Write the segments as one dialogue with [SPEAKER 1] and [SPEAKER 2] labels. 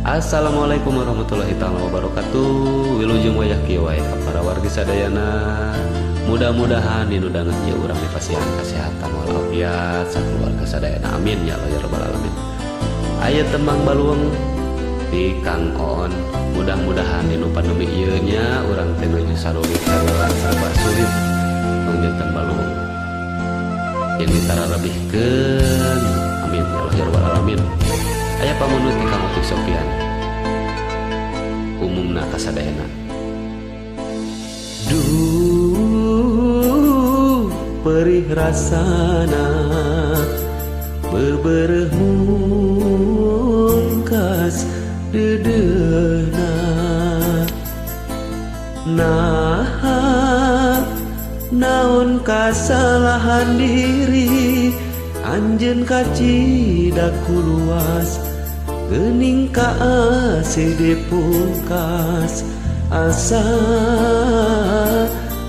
[SPEAKER 1] Assalamualaikum warahmatullahi taala wabarakatuh. Wilujeng wayah kieu wae ka para wargi sadayana. Mudah-mudahan dinudang ieu urang dipasihan kesehatan walafiat sakeluarga sadayana. Amin ya Allah ya rabbal alamin. Aya tembang baluung di Kang On. Mudah-mudahan dinu pandemi ieu nya urang teh nuju sarulit kagelan serba sulit ngeunjeun baluung. Yen ditararabihkeun. Amin ya Allah ya rabbal alamin. Aya pamunut di Kang Opik Sopian umumna kasadayana. Duh perih rasana berbereh mungkas dedeuna. Nah naon kasalahan diri anjeun kacida kuluas geuning ka ACD pungkas asa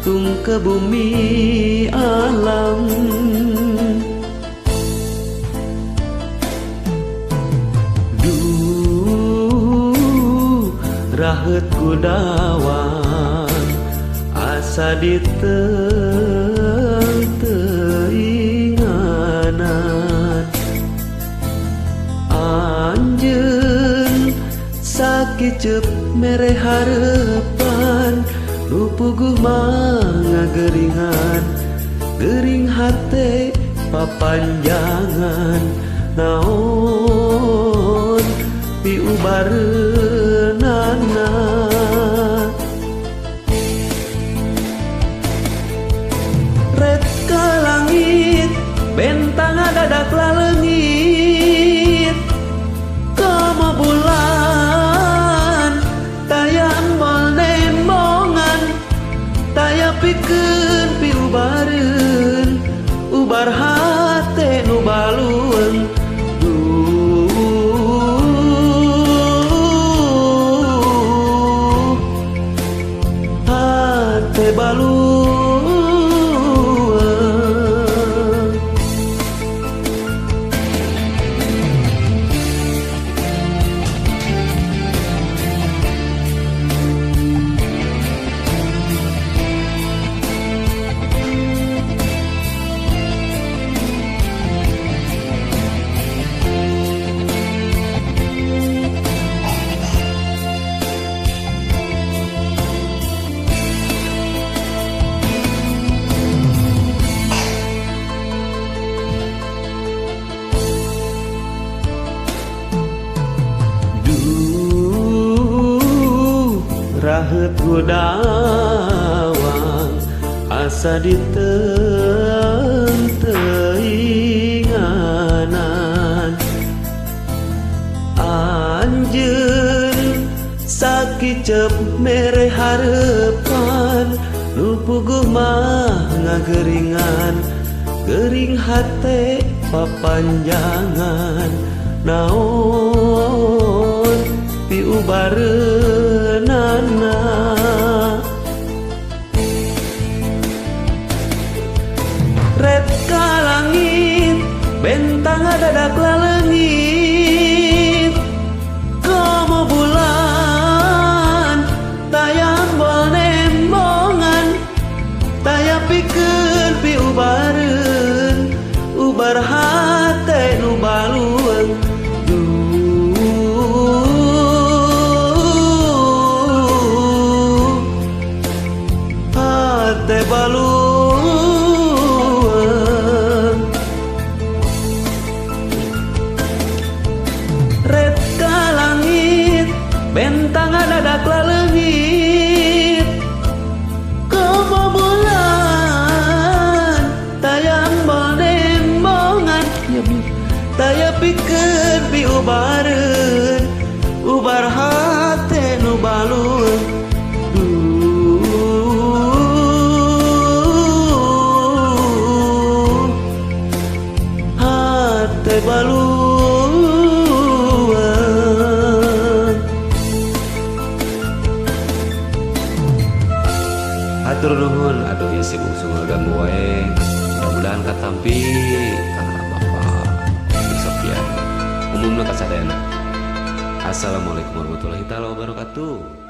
[SPEAKER 1] tung ke bumi alam. Duh raheut kudawan asa diteuinganan anjeun sakit cep mere harepan nu puguh mangageringan gering hate papanjangan naon piubareunana. Red ka langit bentang dadak laleungit komo bulan tayang moal nembongan taya pikeun piubareun ubar hate nu balueung. Duh hate balueung. Raheut gudawang asa diteuinganan anjeun sakit cep mere harepan nu puguh mah ngageringan gering hate papanjangan naon piubareunana. Red ka langit bentang dadak laleungit komo bulan tayang moal nembongan taya pikeun piubareun ubar hate nu balueung. Hate balueung. Red ka langit bentang dadak laleungit komo bulan tayang moal nembongan taya pikeun piubareun ubar hate nu balueung. Hate balueung. Hatur nuhun aduh isi bungsu ngaganggu wae. Mudah-mudahan katampi Kang Bapak Opik Sopian umumna kasadayana. Assalamualaikum warahmatullahi wabarakatuh.